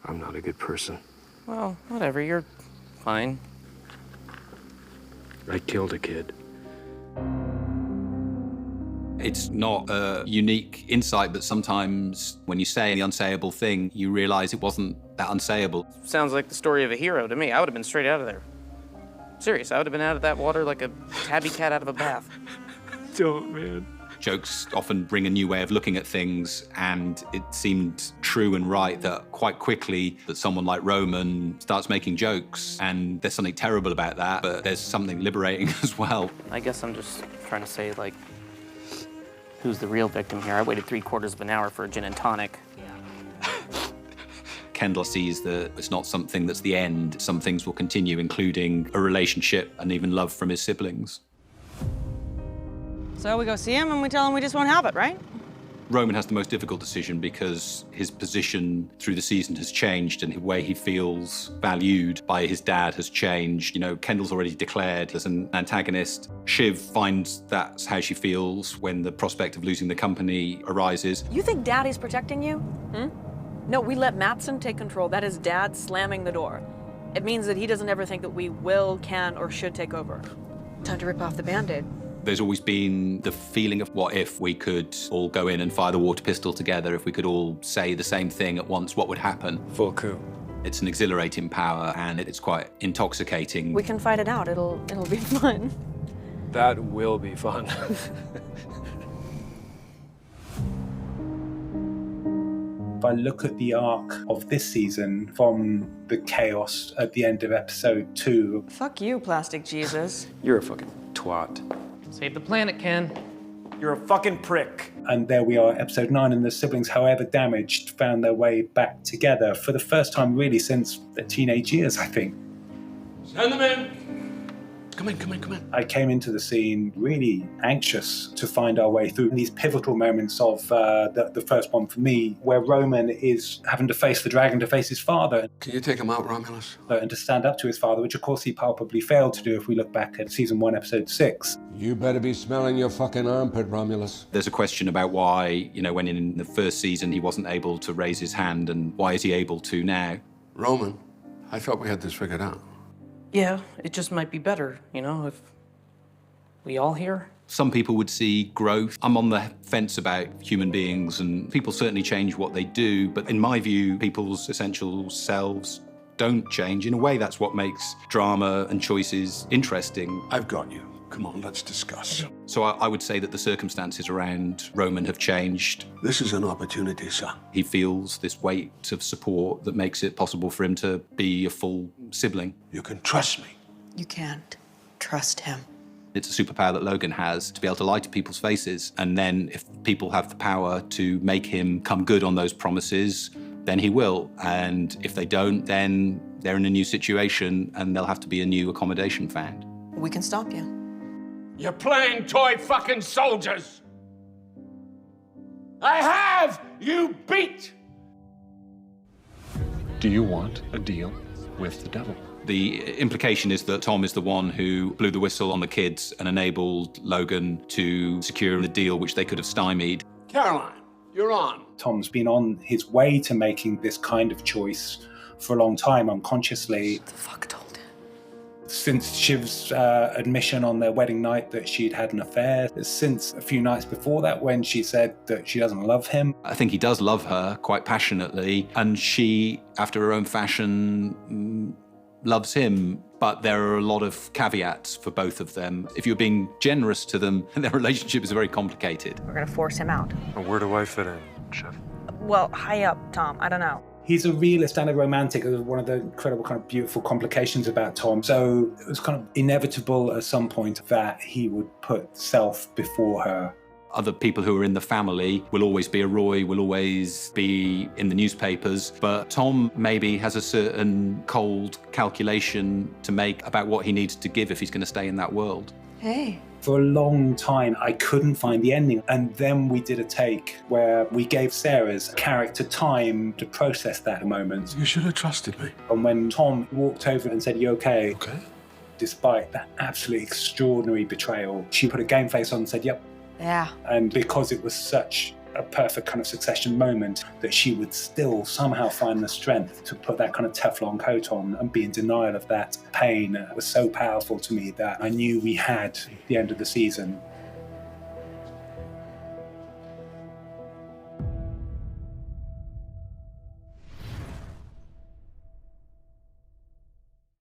I'm not a good person. Well, whatever, you're fine. I killed a kid. It's not a unique insight, but sometimes when you say the unsayable thing, you realize it wasn't that unsayable. Sounds like the story of a hero to me. I would have been straight out of there. Serious, I would have been out of that water like a tabby cat out of a bath. Don't, man. Jokes often bring a new way of looking at things, and it seemed true and right that quite quickly that someone like Roman starts making jokes, and there's something terrible about that, but there's something liberating as well. I guess I'm just trying to say, like, who's the real victim here? I waited 3/4 of an hour for a gin and tonic. Kendall sees that it's not something that's the end. Some things will continue, including a relationship and even love from his siblings. So we go see him and we tell him we just won't have it, right? Roman has the most difficult decision because his position through the season has changed and the way he feels valued by his dad has changed. You know, Kendall's already declared as an antagonist. Shiv finds that's how she feels when the prospect of losing the company arises. You think Daddy's protecting you? No, we let Mattson take control. That is Dad slamming the door. It means that he doesn't ever think that we will, can, or should take over. Time to rip off the Band-Aid. There's always been the feeling of what if we could all go in and fire the water pistol together, if we could all say the same thing at once, what would happen? Full coup. It's an exhilarating power and it's quite intoxicating. We can fight it out. It'll be fun. That will be fun. If I look at the arc of this season from the chaos at the end of episode 2. Fuck you, Plastic Jesus. You're a fucking twat. Save the planet, Ken. You're a fucking prick. And there we are, episode 9, and the siblings, however damaged, found their way back together for the first time really since their teenage years, I think. Send them in. Come in, come in, come in. I came into the scene really anxious to find our way through these pivotal moments of the first one for me, where Roman is having to face the dragon, to face his father. Can you take him out, Romulus? And to stand up to his father, which of course he palpably failed to do if we look back at season 1, episode 6. You better be smelling your fucking armpit, Romulus. There's a question about why, you know, when in the first season he wasn't able to raise his hand, and why is he able to now? Roman, I thought we had this figured out. Yeah, it just might be better, you know, if we all here. Some people would see growth. I'm on the fence about human beings, and people certainly change what they do, but in my view, people's essential selves don't change. In a way, that's what makes drama and choices interesting. I've got you. Come on, let's discuss. So I would say that the circumstances around Roman have changed. This is an opportunity, son. He feels this weight of support that makes it possible for him to be a full sibling. You can trust me. You can't trust him. It's a superpower that Logan has, to be able to lie to people's faces. And then if people have the power to make him come good on those promises, then he will. And if they don't, then they're in a new situation and there'll have to be a new accommodation found. We can stop you. You're playing toy fucking soldiers. I have you beat. Do you want a deal with the devil? The implication is that Tom is the one who blew the whistle on the kids and enabled Logan to secure the deal which they could have stymied. Caroline, you're on. Tom's been on his way to making this kind of choice for a long time, unconsciously. What the fuck told him? Since Shiv's admission on their wedding night that she'd had an affair, since a few nights before that when she said that she doesn't love him. I think he does love her quite passionately, and she, after her own fashion, loves him. But there are a lot of caveats for both of them. If you're being generous to them, their relationship is very complicated. We're gonna force him out. Where do I fit in, Chef? Well, high up, Tom. I don't know. He's a realist and a romantic. It was one of the incredible kind of beautiful complications about Tom. So it was kind of inevitable at some point that he would put self before her. Other people who are in the family will always be a Roy, will always be in the newspapers, but Tom maybe has a certain cold calculation to make about what he needs to give if he's going to stay in that world. Hey. For a long time, I couldn't find the ending. And then we did a take where we gave Sarah's character time to process that moment. You should have trusted me. And when Tom walked over and said, "You okay?" Okay. Despite that absolutely extraordinary betrayal, she put a game face on and said, "Yep." Yeah. And because it was such a perfect kind of succession moment, that she would still somehow find the strength to put that kind of Teflon coat on and be in denial of that pain was so powerful to me that I knew we had the end of the season.